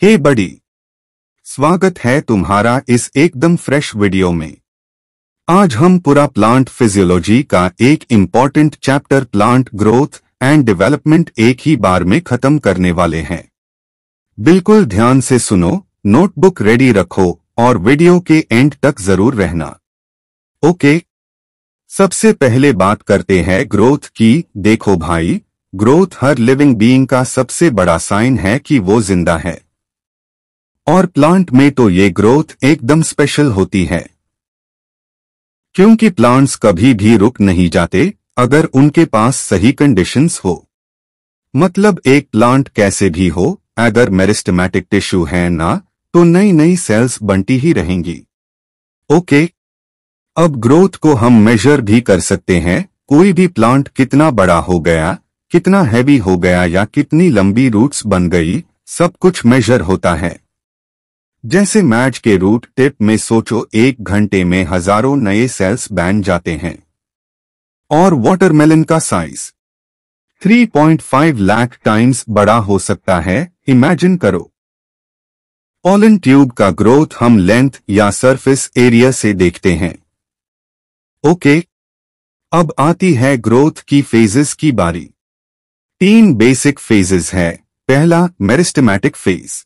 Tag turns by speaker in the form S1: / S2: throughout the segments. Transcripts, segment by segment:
S1: हे बडी, स्वागत है तुम्हारा इस एकदम फ्रेश वीडियो में। आज हम पूरा प्लांट फिजियोलॉजी का एक important chapter plant growth and development एक ही बार में खत्म करने वाले हैं। बिल्कुल ध्यान से सुनो, नोटबुक रेडी रखो और वीडियो के एंड तक जरूर रहना। ओके, सबसे पहले बात करते हैं ग्रोथ की। देखो भाई, ग्रोथ हर लिविंग बीइंग का सबसे बड़ा साइन है कि वो जिंदा है, और प्लांट में तो ये ग्रोथ एकदम स्पेशल होती है, क्योंकि प्लांट्स कभी भी रुक नहीं जाते अगर उनके पास सही कंडीशंस हो। मतलब एक प्लांट कैसे भी हो, अगर मेरिस्टेमेटिक टिश्यू है ना, तो नई नई सेल्स बनती ही रहेंगी। ओके, अब ग्रोथ को हम मेजर भी कर सकते हैं। कोई भी प्लांट कितना बड़ा हो गया, कितना हैवी हो गया या कितनी लंबी रूट्स बन गई, सब कुछ मेजर होता है। जैसे मैच के रूट टिप में सोचो, 1 घंटे में हजारों नए सेल्स बन जाते हैं। और वाटरमेलन का साइज 3.5 लाख टाइम्स बड़ा हो सकता है, इमेजिन करो। पॉलन ट्यूब का ग्रोथ हम लेंथ या सरफेस एरिया से देखते हैं। ओके, अब आती है ग्रोथ की फेजेस की बारी। 3 बेसिक फेजेस है। पहला मेरिस्टेमेटिक फेज,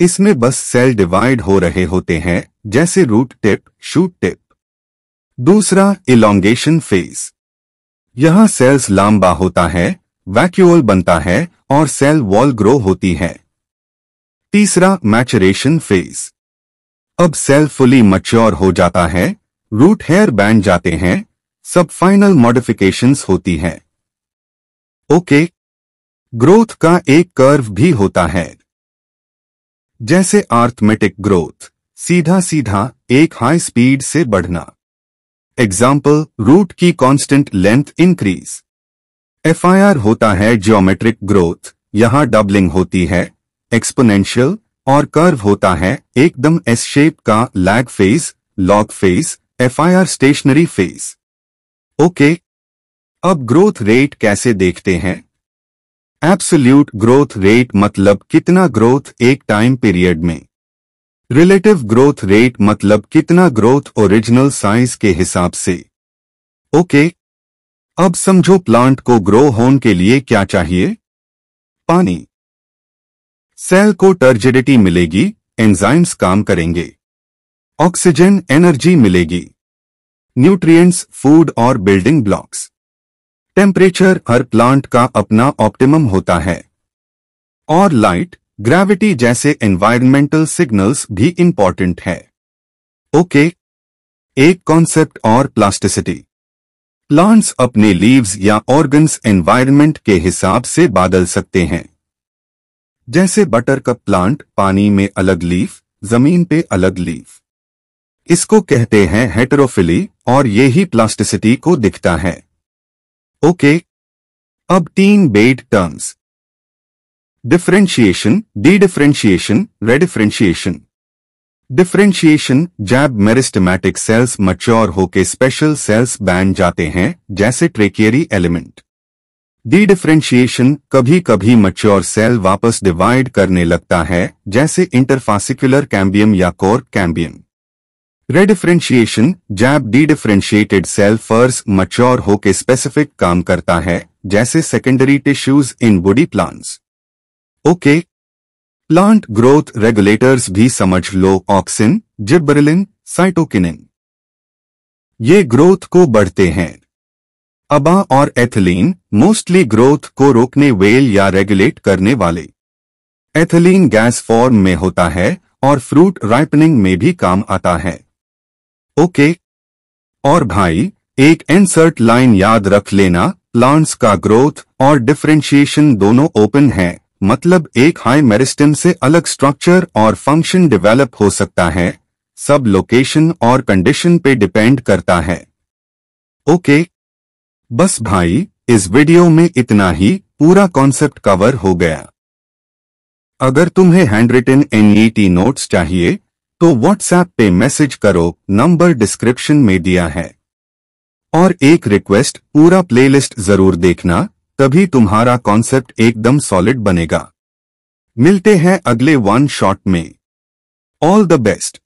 S1: इसमें बस सेल डिवाइड हो रहे होते हैं, जैसे रूट टिप, शूट टिप। दूसरा इलोंगेशन फेज, यहां सेल्स लंबा होता है, वैक्यूल बनता है और सेल वॉल ग्रो होती है। तीसरा मैचुरेशन फेज, अब सेल फुली मैच्योर हो जाता है, रूट हेयर बन जाते हैं, सब फाइनल मॉडिफिकेशंस होती है। ओके, ग्रोथ का एक कर्व भी होता है, जैसे अर्थमेटिक ग्रोथ, सीधा सीधा एक हाई स्पीड से बढ़ना। एग्जाम्पल, रूट की कांस्टेंट लेंथ इंक्रीज। FIR होता है ज्योमेट्रिक ग्रोथ, यहां डबलिंग होती है। एक्सपोनेंशियल और कर्व होता है एकदम एस शेप का lag phase, log phase, FIR stationary phase. Okay, अब ग्रोथ रेट कैसे देखते हैं? एब्सोल्यूट ग्रोथ रेट मतलब कितना ग्रोथ एक टाइम पीरियड में। रिलेटिव ग्रोथ रेट मतलब कितना ग्रोथ ओरिजिनल साइज के हिसाब से। ओके, अब समझो प्लांट को ग्रो होने के लिए क्या चाहिए? पानी। सेल को टर्जिडिटी मिलेगी, एंजाइम्स काम करेंगे। ऑक्सीजन, एनर्जी मिलेगी। न्यूट्रिएंट्स, फूड और बिल्डिंग ब्लॉक्स। टेम्परेचर हर प्लांट का अपना ऑप्टिमम होता है। और लाइट, ग्रेविटी जैसे एनवायरमेंटल सिग्नल्स भी इंपॉर्टेंट है। ओके, एक कॉन्सेप्ट और, प्लास्टिसिटी। प्लांट्स अपने लीव्स या ऑर्गन्स एनवायरनमेंट के हिसाब से बदल सकते हैं। जैसे बटरकप प्लांट, पानी में अलग लीफ, जमीन पे अलग लीफ। इसको कहते हैं हेटेरोफिली, और यही प्लास्टिसिटी को दिखता है। ओके, अब 3 बेड terms, differentiation, dedifferentiation, redifferentiation. Differentiation, जब मेरिस्टेमेटिक सेल्स मैच्योर होके स्पेशल सेल्स बन जाते हैं, जैसे ट्रेकियरी एलिमेंट। डी-डिफरेंशिएशन, कभी कभी मैच्योर सेल वापस डिवाइड करने लगता है, जैसे इंटरफासिकुलर कैम्बियम या कोर कैम्बियम। रेडिफरेंशिएशन, जब डी-डिफरेंशिएटेड सेल फर्स्ट मैच्योर होके स्पेसिफिक काम करता है, जैसे सेकेंडरी टिश्यूज इन woody plants. Okay, plant growth regulators भी समझ लो, ऑक्सिन, जिबरेलिन, साइटोकिनिन। ये ग्रोथ को बढ़ते हैं। अबा और एथिलीन, मोस्टली ग्रोथ को रोकने वेल या रेगुलेट करने वाले। एथिलीन गैस फॉर्म में होता है और फ्रूट राइपनिंग में भी काम आता है। ओके, और भाई, एक इंसर्ट लाइन याद रख लेना, प्लांट्स का ग्रोथ और डिफरेंशिएशन दोनों ओपन है, मतलब एक हाई मेरिस्टेम से अलग स्ट्रक्चर और फंक्शन डेवलप हो सकता है, सब लोकेशन और कंडीशन पे डिपेंड करता है। ओके, बस भाई, इस वीडियो में इतना ही, पूरा कॉन्सेप्ट कवर हो गया। अगर तुम्हें हैंडरिटन NET नोट्स चाहिए तो व्हाट्सएप पे मैसेज करो, नंबर डिस्क्रिप्शन में दिया है। और एक रिक्वेस्ट, पूरा प्लेलिस्ट जरूर देखना, तभी तुम्हारा कॉन्सेप्ट एकदम सॉलिड बनेगा। मिलते हैं अगले वन शॉट में। All the best.